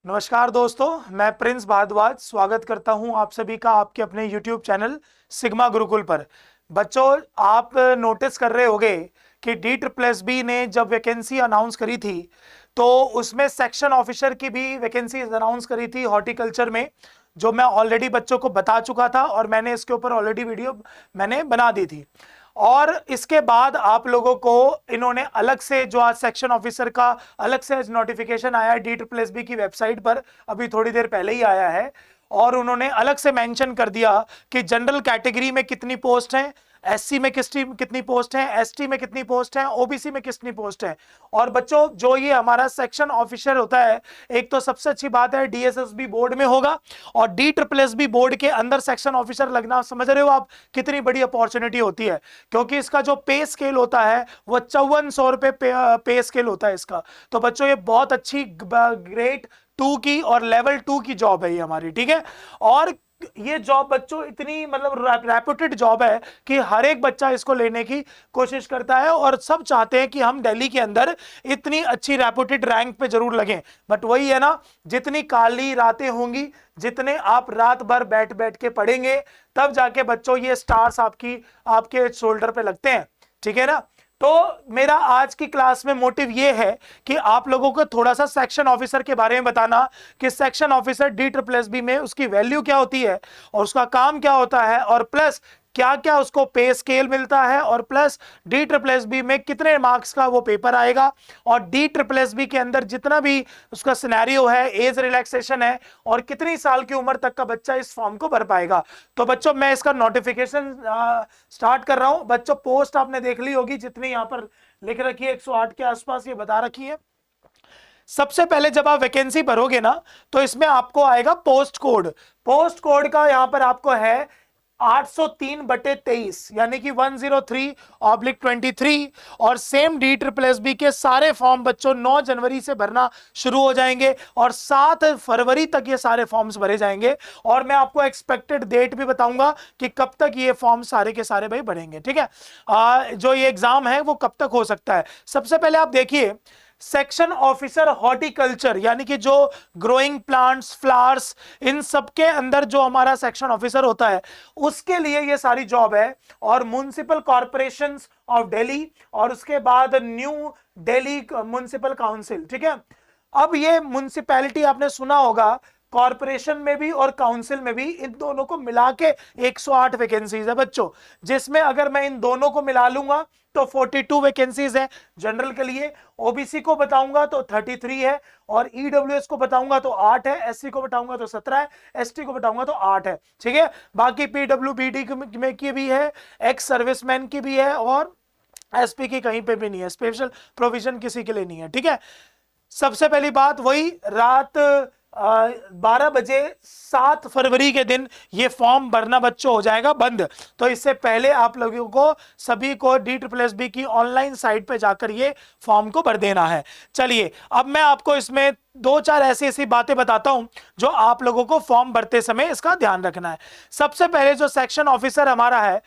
नमस्कार दोस्तों, मैं प्रिंस भारद्वाज स्वागत करता हूं आप सभी का आपके अपने YouTube चैनल सिग्मा गुरुकुल पर। बच्चों, आप नोटिस कर रहे होंगे कि DSSB ने जब वैकेंसी अनाउंस करी थी तो उसमें सेक्शन ऑफिसर की भी वैकेंसी अनाउंस करी थी हॉर्टिकल्चर में, जो मैं ऑलरेडी बच्चों को बता चुका था और मैंने इसके ऊपर ऑलरेडी वीडियो मैंने बना दी थी। और इसके बाद आप लोगों को इन्होंने अलग से जो आज सेक्शन ऑफिसर का अलग से नोटिफिकेशन आया है DSSB की वेबसाइट पर, अभी थोड़ी देर पहले ही आया है, और उन्होंने अलग से मेंशन कर दिया कि जनरल कैटेगरी में कितनी पोस्ट हैं, SC में कितनी पोस्ट है, ST में कितनी पोस्ट है, OBC में कितनी पोस्ट है। और बच्चों, जो ये हमारा सेक्शन ऑफिसर होता है, एक तो सबसे अच्छी बात है DSSB बोर्ड में होगा, और DSSB बोर्ड के अंदर सेक्शन ऑफिसर लगना, समझ रहे हो आप कितनी बड़ी अपॉर्चुनिटी होती है, क्योंकि इसका जो पे स्केल होता है वो 5400 रुपए पे स्केल होता है इसका। तो बच्चों, ये बहुत अच्छी ग्रेड 2 की और लेवल 2 की जॉब है ये हमारी, ठीक है। और ये जॉब बच्चों इतनी मतलब रेप्यूटेड जॉब है कि हर एक बच्चा इसको लेने की कोशिश करता है, और सब चाहते हैं कि हम दिल्ली के अंदर इतनी अच्छी रेप्यूटेड रैंक पे जरूर लगें। बट वही है ना, जितनी काली रातें होंगी, जितने आप रात भर बैठ बैठ के पढ़ेंगे, तब जाके बच्चों ये स्टार्स आपके शोल्डर पे लगते हैं, ठीक है ना। तो मेरा आज की क्लास में मोटिव ये है कि आप लोगों को थोड़ा सा सेक्शन ऑफिसर के बारे में बताना कि सेक्शन ऑफिसर DSSB में उसकी वैल्यू क्या होती है और उसका काम क्या होता है, और प्लस क्या क्या उसको पे स्केल मिलता है, और प्लस DSSB में कितने मार्क्स का वो पेपर आएगा, और DSSB के अंदर जितना भी उसका सिनेरियो है, एज रिलैक्सेशन है, और कितनी साल की उम्र तक का बच्चा इस फॉर्म को भर पाएगा। तो बच्चों, मैं इसका नोटिफिकेशन स्टार्ट कर रहा हूं। बच्चों, पोस्ट आपने देख ली होगी, जितनी यहां पर लिख रखी है 108 के आसपास ये बता रखी है। सबसे पहले जब आप वैकेंसी भरोगे ना, तो इसमें आपको आएगा पोस्ट कोड। पोस्ट कोड का यहां पर आपको है 803/23, यानी कि 103/23, और सेम DSSB के सारे फॉर्म बच्चों 9 जनवरी से भरना शुरू हो जाएंगे और 7 फरवरी तक ये सारे फॉर्म्स भरे जाएंगे। और मैं आपको एक्सपेक्टेड डेट भी बताऊंगा कि कब तक ये फॉर्म सारे के सारे भाई भरेंगे, ठीक है। जो ये एग्जाम है वो कब तक हो सकता है। सबसे पहले आप देखिए, सेक्शन ऑफिसर हॉर्टिकल्चर, यानी कि जो ग्रोइंग प्लांट्स, फ्लावर्स, इन सब के अंदर जो हमारा सेक्शन ऑफिसर होता है, उसके लिए ये सारी जॉब है। और म्युनिसिपल कॉर्पोरेशंस ऑफ दिल्ली, और उसके बाद न्यू दिल्ली म्युनिसिपल काउंसिल, ठीक है। अब ये म्युनिसिपैलिटी आपने सुना होगा, कॉर्पोरेशन में भी और काउंसिल में भी, इन दोनों को मिला के 108 वैकेंसीज है बच्चों, जिसमें अगर मैं इन दोनों को मिला लूंगा तो 42 वैकेंसीज है जनरल के लिए। ओबीसी को बताऊंगा तो 33 है, और ईडब्ल्यूएस को बताऊंगा तो 8 है, एससी को बताऊंगा तो 17 है, एसटी को बताऊंगा तो 8 है, ठीक है। बाकी पीडब्ल्यूबीडी में की भी है, एक्स सर्विसमैन की भी है, और एसपी की कहीं पे भी नहीं है, स्पेशल प्रोविजन किसी के लिए नहीं है, ठीक है। सबसे पहली बात वही, रात 12 बजे 7 फरवरी के दिन ये फॉर्म भरना बच्चों हो जाएगा बंद। तो इससे पहले आप लोगों को सभी को DSSB की ऑनलाइन साइट पे जाकर ये फॉर्म को भर देना है। चलिए, अब मैं आपको इसमें 2-4 ऐसी बातें बताता हूं जो आप लोगों को फॉर्म भरते समय इसका ध्यान रखना है। सबसे पहले जो सेक्शन ऑफिसर हमारा है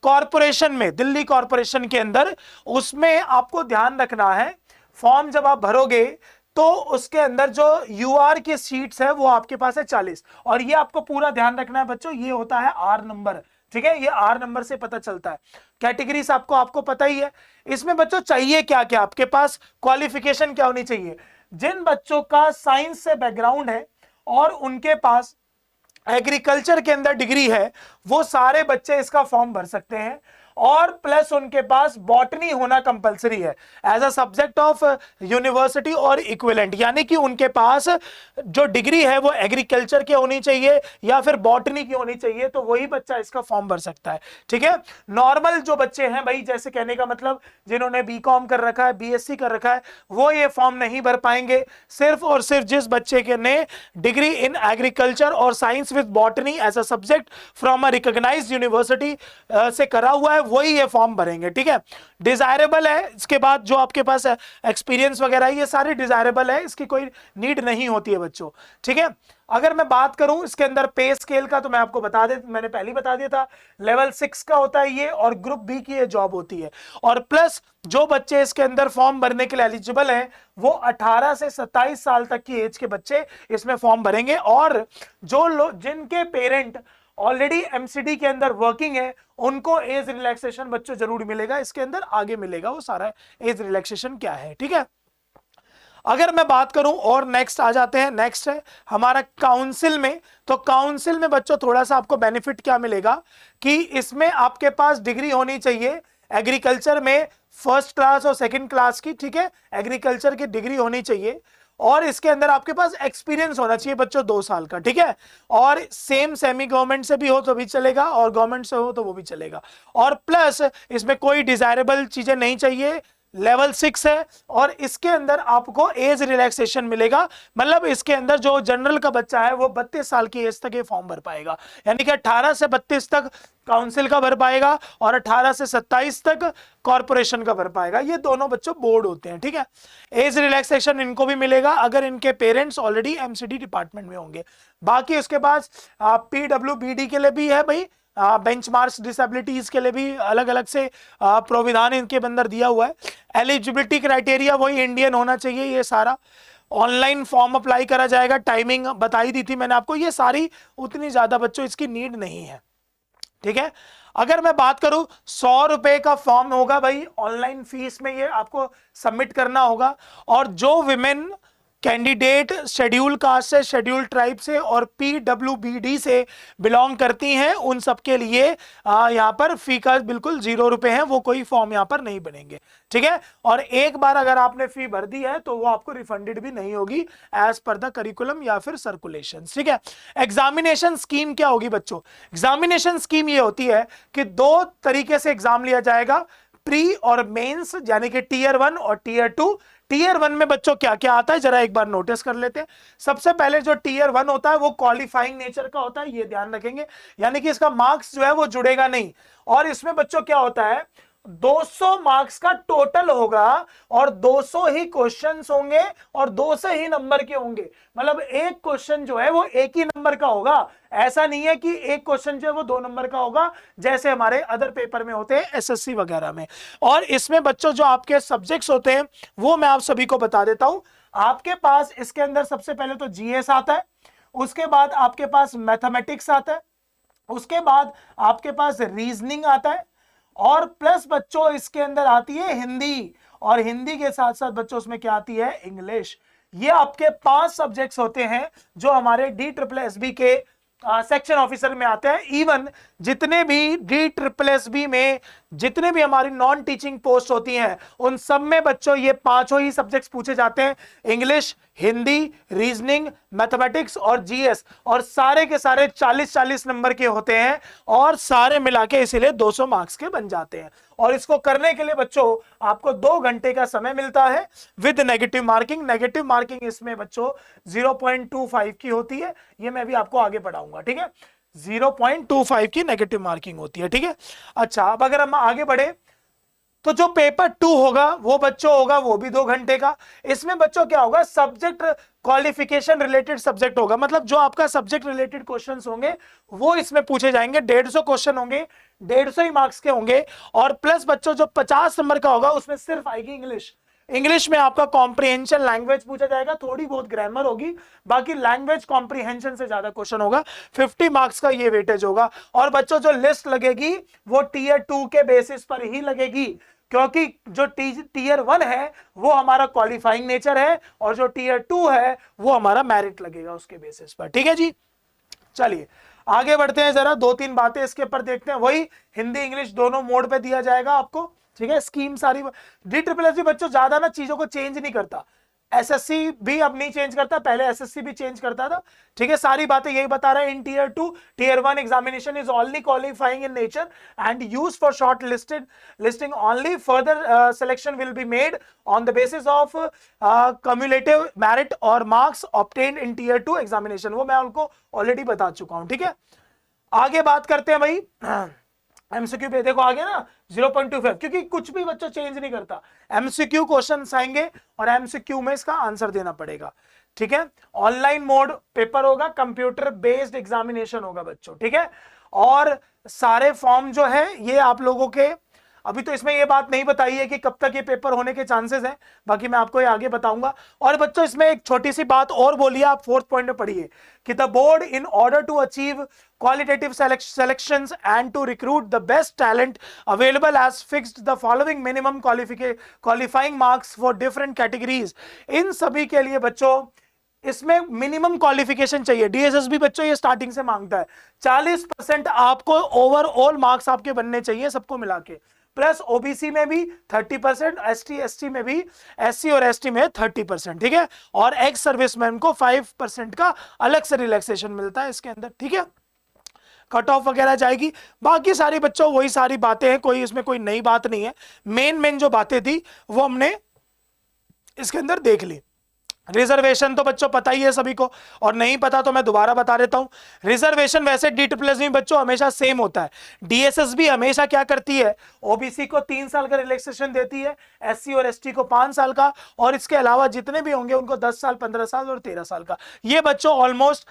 कॉर्पोरेशन में, दिल्ली कॉर्पोरेशन के अंदर, उसमें आपको ध्यान रखना है, फॉर्म जब आप भरोगे तो उसके अंदर जो यूआर की सीट्स है वो आपके पास है 40, और ये आपको पूरा ध्यान रखना है बच्चों, ये होता है आर नंबर, ठीक है। ये आर नंबर से पता चलता है। कैटेगरीज आपको पता ही है। इसमें बच्चों चाहिए क्या क्या, आपके पास क्वालिफिकेशन क्या होनी चाहिए। जिन बच्चों का साइंस से बैकग्राउंड है और उनके पास एग्रीकल्चर के अंदर डिग्री है, वो सारे बच्चे इसका फॉर्म भर सकते हैं। और प्लस उनके पास बॉटनी होना कंपलसरी है as a subject of university और इक्विवेलेंट, यानी कि उनके पास जो डिग्री है वो एग्रीकल्चर की होनी चाहिए या फिर बॉटनी की होनी चाहिए, तो वही बच्चा इसका फॉर्म भर सकता है, ठीक है। नॉर्मल जो बच्चे हैं भाई, जैसे कहने का मतलब जिन्होंने बीकॉम कर रखा है, बीएससी कर रखा है, वो ये फॉर्म नहीं भर पाएंगे। सिर्फ और सिर्फ जिस बच्चे के ने डिग्री इन एग्रीकल्चर और science with botany as a subject from a recognised university से करा हुआ है, वही ये फॉर्म भरेंगे, ठीक है। डिजायरेबल है, इसके बाद जो आपके पास एक्सपीरियंस वगैरह ये सारे डिजायरेबल है, इसकी कोई नीड नहीं होती है बच्चों, ठीक है। अगर मैं बात करूं इसके अंदर पे स्केल का, तो मैं आपको मैंने पहले ही बता दिया था, लेवल 6 का होता है ये, और ग्रुप बी की ये जॉब होती है। और प्लस जो बच्चे इसके अंदर फॉर्म भरने के लिए एलिजिबल हैं वो 18 से 27 साल तक की एज के बच्चे इसमें फॉर्म भरेंगे। और जो लोग जिनके पेरेंट ऑलरेडी एमसीडी के अंदर वर्किंग है उनको एज रिलैक्सेशन बच्चों जरूर मिलेगा, इसके अंदर आगे मिलेगा वो सारा एज रिलैक्सेशन क्या है, ठीक है। अगर मैं बात करूं और नेक्स्ट आ जाते हैं, नेक्स्ट है हमारा काउंसिल में। तो काउंसिल में बच्चों थोड़ा सा आपको बेनिफिट क्या मिलेगा कि इसमें आपके पास डिग्री होनी चाहिए एग्रीकल्चर में फर्स्ट क्लास और सेकंड क्लास की, ठीक है, एग्रीकल्चर की डिग्री होनी चाहिए। और इसके अंदर आपके पास एक्सपीरियंस होना चाहिए बच्चों 2 साल का, ठीक है। और सेम सेमी गवर्नमेंट से भी हो तो भी चलेगा और गवर्नमेंट से हो तो वो भी चलेगा। और प्लस इसमें कोई डिजायरेबल चीजें नहीं चाहिए, लेवल 6 है। और इसके अंदर आपको एज रिलैक्सेशन मिलेगा, मतलब इसके अंदर जो जनरल का बच्चा है वो 32 साल की एज तक ये फॉर्म भर पाएगा, यानी कि 18 से 32 तक काउंसिल का भर पाएगा और 18 से 27 तक कॉर्पोरेशन का भर पाएगा। ये दोनों बच्चों बोर्ड होते हैं, ठीक है। एज रिलैक्सेशन इनको भी मिलेगा अगर इनके पेरेंट्स ऑलरेडी एमसीडी डिपार्टमेंट में होंगे। बाकी उसके बाद पीडब्ल्यूबीडी के लिए भी है भाई, बेंचमार्क्स डिसेबिलिटीज के लिए भी अलग अलग से प्रोविधान इनके अंदर दिया हुआ है। एलिजिबिलिटी क्राइटेरिया वही इंडियन होना चाहिए, ये सारा ऑनलाइन फॉर्म अप्लाई करा जाएगा, टाइमिंग बताई दी थी मैंने आपको, ये सारी उतनी ज्यादा बच्चों इसकी नीड नहीं है, ठीक है। अगर मैं बात करूं 100 रुपए का फॉर्म होगा भाई, ऑनलाइन फीस में ये आपको सबमिट करना होगा। और जो विमेन कैंडिडेट शेड्यूल कास्ट से, शेड्यूल ट्राइब से और पीडब्ल्यूबीडी से बिलोंग करती हैं उन सबके लिए यहाँ पर फी का बिल्कुल 0 रुपए है, वो कोई फॉर्म यहाँ पर नहीं बनेंगे, ठीक है। और एक बार अगर आपने फी भर दी है तो वो आपको रिफंडेड भी नहीं होगी एज पर द करिकुलम या फिर सर्कुलेशन, ठीक है। एग्जामिनेशन स्कीम क्या होगी बच्चों? एग्जामिनेशन स्कीम ये होती है कि 2 तरीके से एग्जाम लिया जाएगा, प्री और मेंस, यानी कि टीयर 1 और टीयर 2। टीयर 1 में बच्चों क्या क्या आता है जरा एक बार नोटिस कर लेते हैं। सबसे पहले जो टीयर 1 होता है वो क्वालिफाइंग नेचर का होता है, ये ध्यान रखेंगे, यानी कि इसका मार्क्स जो है वो जुड़ेगा नहीं। और इसमें बच्चों क्या होता है 200 मार्क्स का टोटल होगा और 200 ही क्वेश्चंस होंगे और 200 ही नंबर के होंगे, मतलब एक क्वेश्चन जो है वो एक ही नंबर का होगा। ऐसा नहीं है कि एक क्वेश्चन जो है वो 2 नंबर का होगा जैसे हमारे अदर पेपर में होते हैं एसएससी वगैरह में। और इसमें बच्चों जो आपके सब्जेक्ट्स होते हैं वो मैं आप सभी को बता देता हूं। आपके पास इसके अंदर सबसे पहले तो जीएस आता है, उसके बाद आपके पास मैथमेटिक्स आता है, उसके बाद आपके पास रीजनिंग आता है, और प्लस बच्चों इसके अंदर आती है हिंदी, और हिंदी के साथ साथ बच्चों उसमें क्या आती है इंग्लिश। ये आपके 5 सब्जेक्ट्स होते हैं जो हमारे DSSB के सेक्शन ऑफिसर में आते हैं। इवन जितने भी DSSB में जितने भी हमारी नॉन टीचिंग पोस्ट होती हैं उन सब में बच्चों ये 5 ही सब्जेक्ट्स पूछे जाते हैं, इंग्लिश, हिंदी, रीजनिंग, मैथमेटिक्स और जीएस, और सारे के सारे 40-40 नंबर के होते हैं और सारे मिला के इसीलिए 200 मार्क्स के बन जाते हैं। और इसको करने के लिए बच्चों आपको 2 घंटे का समय मिलता है with negative marking. Negative marking इसमें बच्चों 0.25 की होती है, ये मैं भी आपको आगे पढ़ाऊंगा, ठीक है। 0.25 की नेगेटिव मार्किंग होती है, ठीक है। अच्छा, अब अगर हम आगे बढ़े तो जो पेपर 2 होगा वो बच्चों होगा वो भी 2 घंटे का। इसमें बच्चों क्या होगा सब्जेक्ट क्वालिफिकेशन रिलेटेड सब्जेक्ट होगा, मतलब जो आपका सब्जेक्ट रिलेटेड क्वेश्चंस होंगे वो इसमें पूछे जाएंगे। 150 क्वेश्चन होंगे, 150 ही मार्क्स के होंगे। और प्लस बच्चों जो 50 नंबर का होगा उसमें सिर्फ आएगी इंग्लिश। इंग्लिश में आपका कॉम्प्रिहेंशन लैंग्वेज पूछा जाएगा, थोड़ी बहुत ग्रामर होगी, बाकी लैंग्वेज कॉम्प्रिहेंशन से ज्यादा क्वेश्चन होगा। 50 मार्क्स का ये वेटेज होगा। और बच्चों जो लिस्ट लगेगी वो टीयर 2 के बेसिस पर ही लगेगी, क्योंकि जो टीयर 1 है वो हमारा क्वालिफाइंग नेचर है और जो टीयर 2 है वो हमारा मेरिट लगेगा उसके बेसिस पर, ठीक है जी। चलिए आगे बढ़ते हैं, जरा 2-3 बातें इसके ऊपर देखते हैं। वही हिंदी इंग्लिश दोनों मोड पे दिया जाएगा आपको, ठीक है। स्कीम सारी DSSB बच्चों ज्यादा ना चीजों को चेंज नहीं करता, एसएससी भी अब नहीं चेंज करता, पहले एसएससी भी चेंज करता था, ठीक है। सारी बातें यही बता रहा है। In tier 2 tier 1 examination is only qualifying in nature and used for short listing only, further selection will be made on the basis of cumulative merit और marks obtained in tier 2 examination, वो मैं उनको already बता चुका हूं, ठीक है। आगे बात करते हैं भाई एमसीक्यू पे देखो आ गया ना 0.25, क्योंकि कुछ भी बच्चों चेंज नहीं करता, एमसीक्यू क्वेश्चंस आएंगे और एमसीक्यू में इसका आंसर देना पड़ेगा, ठीक है। ऑनलाइन मोड पेपर होगा, कंप्यूटर बेस्ड एग्जामिनेशन होगा बच्चों, ठीक है। और सारे फॉर्म जो है ये आप लोगों के, अभी तो इसमें ये बात नहीं बताई है कि कब तक ये पेपर होने के चांसेस हैं, बाकी मैं आपको ये आगे बताऊंगा। और बच्चों इसमें एक छोटी सी बात और बोलिए, आप 4th पॉइंट में पढ़िए कि the board in order to achieve qualitative selections and to recruit the best talent available has fixed the following minimum qualifying marks for different categories। इन सभी के लिए बच्चों इसमें मिनिमम क्वालिफिकेशन चाहिए। डीएसएसबी बच्चों ये स्टार्टिंग से मांगता है 40% आपको ओवरऑल मार्क्स आपके बनने चाहिए सबको मिला के, प्लस ओबीसी में भी 30%, एसटी में भी, एससी और एसटी में 30%, ठीक है। और एक्स सर्विसमैन को 5% का अलग से रिलैक्सेशन मिलता है इसके अंदर, ठीक है। कट ऑफ वगैरह जाएगी, बाकी सारी बच्चों वही सारी बातें हैं, कोई इसमें कोई नई बात नहीं है। मेन जो बातें थी वो हमने इसके अंदर देख ली। रिजर्वेशन तो बच्चों पता ही है सभी को, और नहीं पता तो मैं दोबारा बता देता हूं। रिजर्वेशन वैसे DSS में बच्चों हमेशा सेम होता है। डीएसएसबी हमेशा क्या करती है, ओबीसी को 3 साल का रिलैक्सेशन देती है, एससी और एसटी को 5 साल का, और इसके अलावा जितने भी होंगे उनको 10 साल, 15 साल और 13 साल का। ये बच्चों ऑलमोस्ट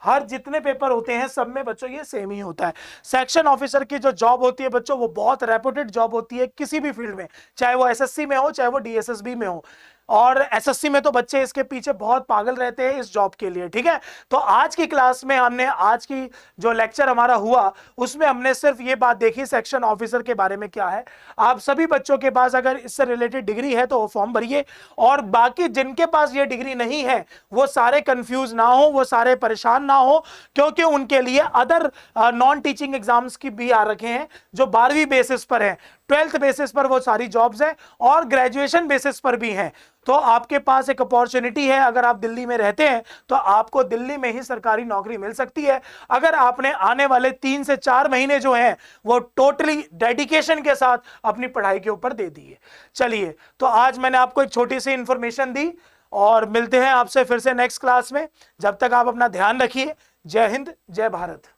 हर जितने पेपर होते हैं सब में बच्चों ये सेम ही होता है। सेक्शन ऑफिसर की जो जॉब होती है बच्चों वो बहुत रेपुटेड जॉब होती है किसी भी फील्ड में, चाहे वो एसएससी में हो चाहे वो डीएसएसबी में हो, और एसएससी में तो बच्चे इसके पीछे बहुत पागल रहते हैं इस जॉब के लिए, ठीक है। तो आज की क्लास में हमने, आज की जो लेक्चर हमारा हुआ उसमें हमने सिर्फ ये बात देखी सेक्शन ऑफिसर के बारे में क्या है। आप सभी बच्चों के पास अगर इससे रिलेटेड डिग्री है तो वो फॉर्म भरिए, और बाकी जिनके पास ये डिग्री नहीं है वो सारे कंफ्यूज ना हो, वो सारे परेशान ना हो, क्योंकि उनके लिए अदर नॉन टीचिंग एग्जाम्स की भी आ रखे हैं जो 12वीं बेसिस पर है, 12th बेसिस पर वो सारी जॉब्स हैं, और ग्रेजुएशन बेसिस पर भी हैं। तो आपके पास एक अपॉर्चुनिटी है, अगर आप दिल्ली में रहते हैं तो आपको दिल्ली में ही सरकारी नौकरी मिल सकती है, अगर आपने आने वाले 3 से 4 महीने जो हैं वो टोटली डेडिकेशन के साथ अपनी पढ़ाई के ऊपर दे दिए। चलिए, तो आज मैंने आपको एक छोटी सी इंफॉर्मेशन दी, और मिलते हैं आपसे फिर से नेक्स्ट क्लास में। जब तक आप अपना ध्यान रखिए। जय हिंद, जय भारत।